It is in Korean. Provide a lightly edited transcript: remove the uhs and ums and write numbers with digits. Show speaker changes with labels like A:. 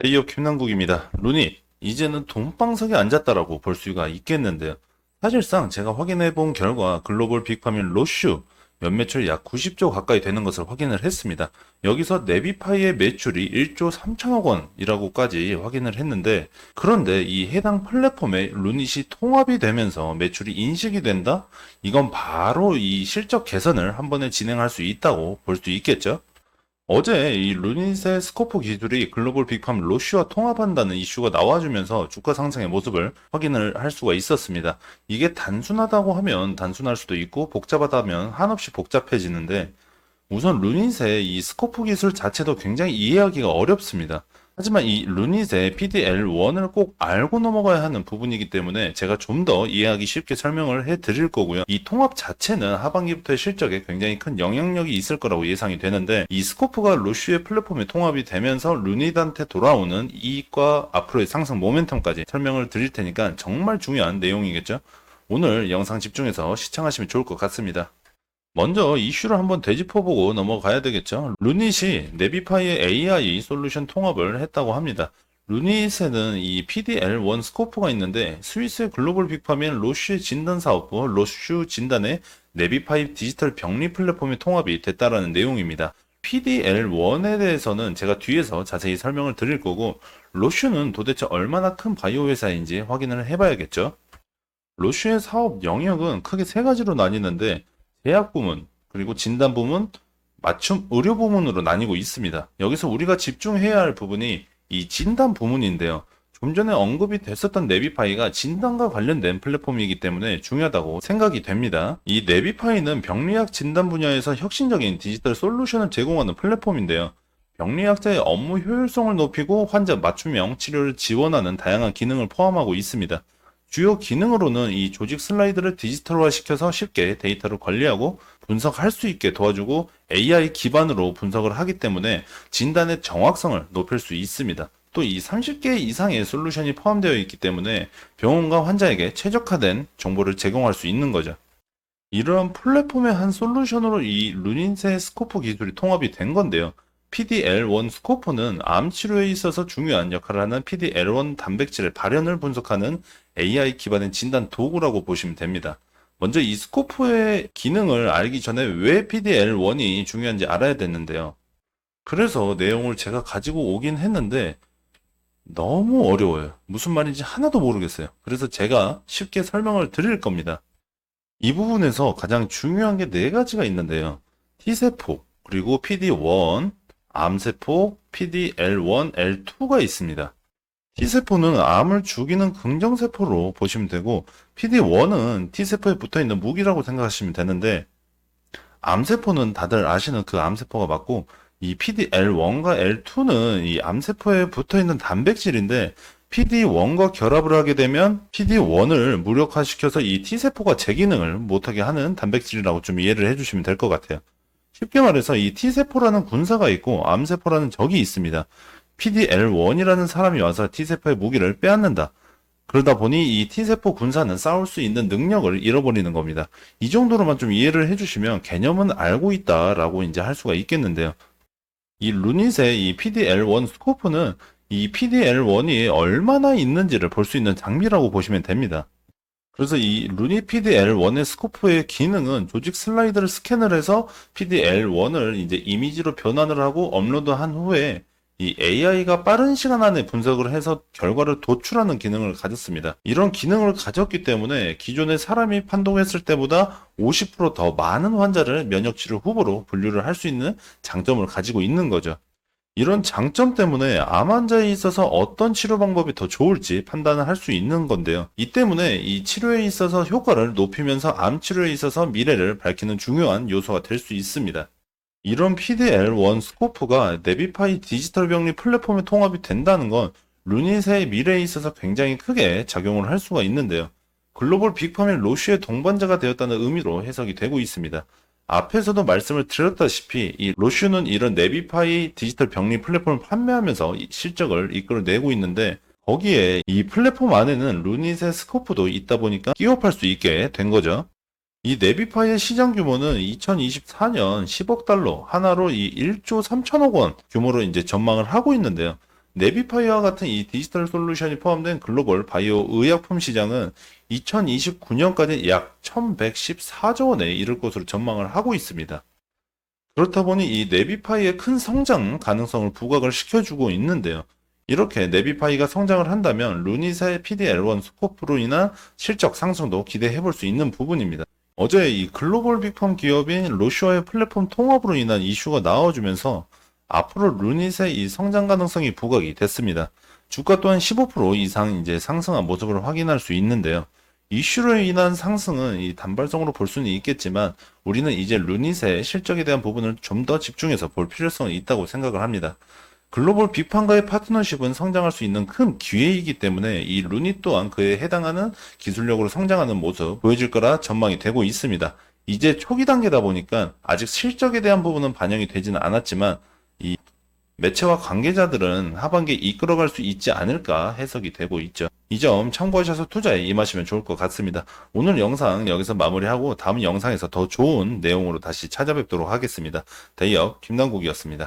A: A업 김남국입니다. 루닛, 이제는 돈방석에 앉았다라고 볼 수가 있겠는데요. 사실상 제가 확인해 본 결과 글로벌 빅파민 로슈 연매출 약 90조 가까이 되는 것을 확인을 했습니다. 여기서 네비파이의 매출이 1조 3천억 원이라고까지 확인을 했는데, 그런데 이 해당 플랫폼에 루닛이 통합이 되면서 매출이 인식이 된다? 이건 바로 이 실적 개선을 한 번에 진행할 수 있다고 볼 수 있겠죠. 어제 이 루닛의 스코프 기술이 글로벌 빅팜 로쉬와 통합한다는 이슈가 나와주면서 주가 상승의 모습을 확인을 할 수가 있었습니다. 이게 단순하다고 하면 단순할 수도 있고 복잡하다면 한없이 복잡해지는데, 우선 루닛의 이 스코프 기술 자체도 굉장히 이해하기가 어렵습니다. 하지만 이 루닛의 PDL1을 꼭 알고 넘어가야 하는 부분이기 때문에 제가 좀 더 이해하기 쉽게 설명을 해 드릴 거고요. 이 통합 자체는 하반기부터의 실적에 굉장히 큰 영향력이 있을 거라고 예상이 되는데, 이 스코프가 로쉬의 플랫폼에 통합이 되면서 루닛한테 돌아오는 이익과 앞으로의 상승 모멘텀까지 설명을 드릴 테니까 정말 중요한 내용이겠죠. 오늘 영상 집중해서 시청하시면 좋을 것 같습니다. 먼저 이슈를 한번 되짚어보고 넘어가야 되겠죠. 루닛이 네비파이의 AI 솔루션 통합을 했다고 합니다. 루닛에는 이 PDL1 스코프가 있는데, 스위스의 글로벌 빅파민 로쉬 진단 사업부 로슈 진단의 네비파이 디지털 병리 플랫폼이 통합이 됐다라는 내용입니다. PDL1에 대해서는 제가 뒤에서 자세히 설명을 드릴 거고, 로슈는 도대체 얼마나 큰 바이오 회사인지 확인을 해봐야겠죠. 로쉬의 사업 영역은 크게 세 가지로 나뉘는데, 제약 부문, 그리고 진단 부문, 맞춤 의료 부문으로 나뉘고 있습니다. 여기서 우리가 집중해야 할 부분이 이 진단 부문인데요. 좀 전에 언급이 됐었던 네비파이가 진단과 관련된 플랫폼이기 때문에 중요하다고 생각이 됩니다. 이 네비파이는 병리학 진단 분야에서 혁신적인 디지털 솔루션을 제공하는 플랫폼인데요. 병리학자의 업무 효율성을 높이고 환자 맞춤형 치료를 지원하는 다양한 기능을 포함하고 있습니다. 주요 기능으로는 이 조직 슬라이드를 디지털화 시켜서 쉽게 데이터를 관리하고 분석할 수 있게 도와주고, AI 기반으로 분석을 하기 때문에 진단의 정확성을 높일 수 있습니다. 또 이 30개 이상의 솔루션이 포함되어 있기 때문에 병원과 환자에게 최적화된 정보를 제공할 수 있는 거죠. 이러한 플랫폼의 한 솔루션으로 이 루닌세 스코프 기술이 통합이 된 건데요. PDL1 스코프는 암 치료에 있어서 중요한 역할을 하는 PDL1 단백질의 발현을 분석하는 AI 기반의 진단 도구라고 보시면 됩니다. 먼저 이 스코프의 기능을 알기 전에 왜 PDL1이 중요한지 알아야 되는데요. 그래서 내용을 제가 가지고 오긴 했는데 너무 어려워요. 무슨 말인지 하나도 모르겠어요. 그래서 제가 쉽게 설명을 드릴 겁니다. 이 부분에서 가장 중요한 게 네 가지가 있는데요. T세포, 그리고 PD1, 암세포, PDL1, L2가 있습니다. T세포는 암을 죽이는 긍정세포로 보시면 되고, PD1은 T세포에 붙어있는 무기라고 생각하시면 되는데, 암세포는 다들 아시는 그 암세포가 맞고, 이 PDL1과 L2는 이 암세포에 붙어있는 단백질인데, PD1과 결합을 하게 되면 PD1을 무력화시켜서 이 T세포가 제 기능을 못하게 하는 단백질이라고 좀 이해를 해주시면 될 것 같아요. 쉽게 말해서 이 T세포라는 군사가 있고 암세포라는 적이 있습니다. PDL1이라는 사람이 와서 T세포의 무기를 빼앗는다. 그러다 보니 이 T세포 군사는 싸울 수 있는 능력을 잃어버리는 겁니다. 이 정도로만 좀 이해를 해주시면 개념은 알고 있다라고 이제 할 수가 있겠는데요. 이 루닛의 이 PDL1 스코프는 이 PDL1이 얼마나 있는지를 볼 수 있는 장비라고 보시면 됩니다. 그래서 이 루닛 PDL1의 스코프의 기능은 조직 슬라이드를 스캔을 해서 PDL1을 이제 이미지로 변환을 하고 업로드한 후에 이 AI가 빠른 시간 안에 분석을 해서 결과를 도출하는 기능을 가졌습니다. 이런 기능을 가졌기 때문에 기존의 사람이 판독했을 때보다 50%더 많은 환자를 면역치료 후보로 분류를 할 수 있는 장점을 가지고 있는 거죠. 이런 장점 때문에 암 환자에 있어서 어떤 치료 방법이 더 좋을지 판단을 할 수 있는 건데요. 이 때문에 이 치료에 있어서 효과를 높이면서 암 치료에 있어서 미래를 밝히는 중요한 요소가 될 수 있습니다. 이런 PDL1 스코프가 네비파이 디지털 병리 플랫폼에 통합이 된다는 건 루닛의 미래에 있어서 굉장히 크게 작용을 할 수가 있는데요. 글로벌 빅파민 로쉬의 동반자가 되었다는 의미로 해석이 되고 있습니다. 앞에서도 말씀을 드렸다시피 이 로슈는 이런 네비파이 디지털 병리 플랫폼을 판매하면서 실적을 이끌어내고 있는데, 거기에 이 플랫폼 안에는 루닛의 스코프도 있다 보니까 끼워팔 수 있게 된 거죠. 이 네비파이의 시장 규모는 2024년 10억 달러, 하나로 이 1조 3천억 원 규모로 이제 전망을 하고 있는데요. 네비파이어와 같은 이 디지털 솔루션이 포함된 글로벌 바이오 의약품 시장은 2029년까지 약 1114조 원에 이를 것으로 전망을 하고 있습니다. 그렇다 보니 이 네비파이의 큰 성장 가능성을 부각을 시켜주고 있는데요. 이렇게 네비파이가 성장을 한다면 루닛의 PDL1 스코프로 인한 실적 상승도 기대해 볼 수 있는 부분입니다. 어제 이 글로벌 빅펌 기업인 로슈아의 플랫폼 통합으로 인한 이슈가 나와주면서 앞으로 루닛의 이 성장 가능성이 부각이 됐습니다. 주가 또한 15% 이상 이제 상승한 모습을 확인할 수 있는데요. 이슈로 인한 상승은 이 단발성으로 볼 수는 있겠지만 우리는 이제 루닛의 실적에 대한 부분을 좀 더 집중해서 볼 필요성이 있다고 생각을 합니다. 글로벌 빅판과의 파트너십은 성장할 수 있는 큰 기회이기 때문에 이 루닛 또한 그에 해당하는 기술력으로 성장하는 모습 보여질 거라 전망이 되고 있습니다. 이제 초기 단계다 보니까 아직 실적에 대한 부분은 반영이 되지는 않았지만 이 매체와 관계자들은 하반기에 이끌어갈 수 있지 않을까 해석이 되고 있죠. 이 점 참고하셔서 투자에 임하시면 좋을 것 같습니다. 오늘 영상 여기서 마무리하고 다음 영상에서 더 좋은 내용으로 다시 찾아뵙도록 하겠습니다. 대기업 김남국이었습니다.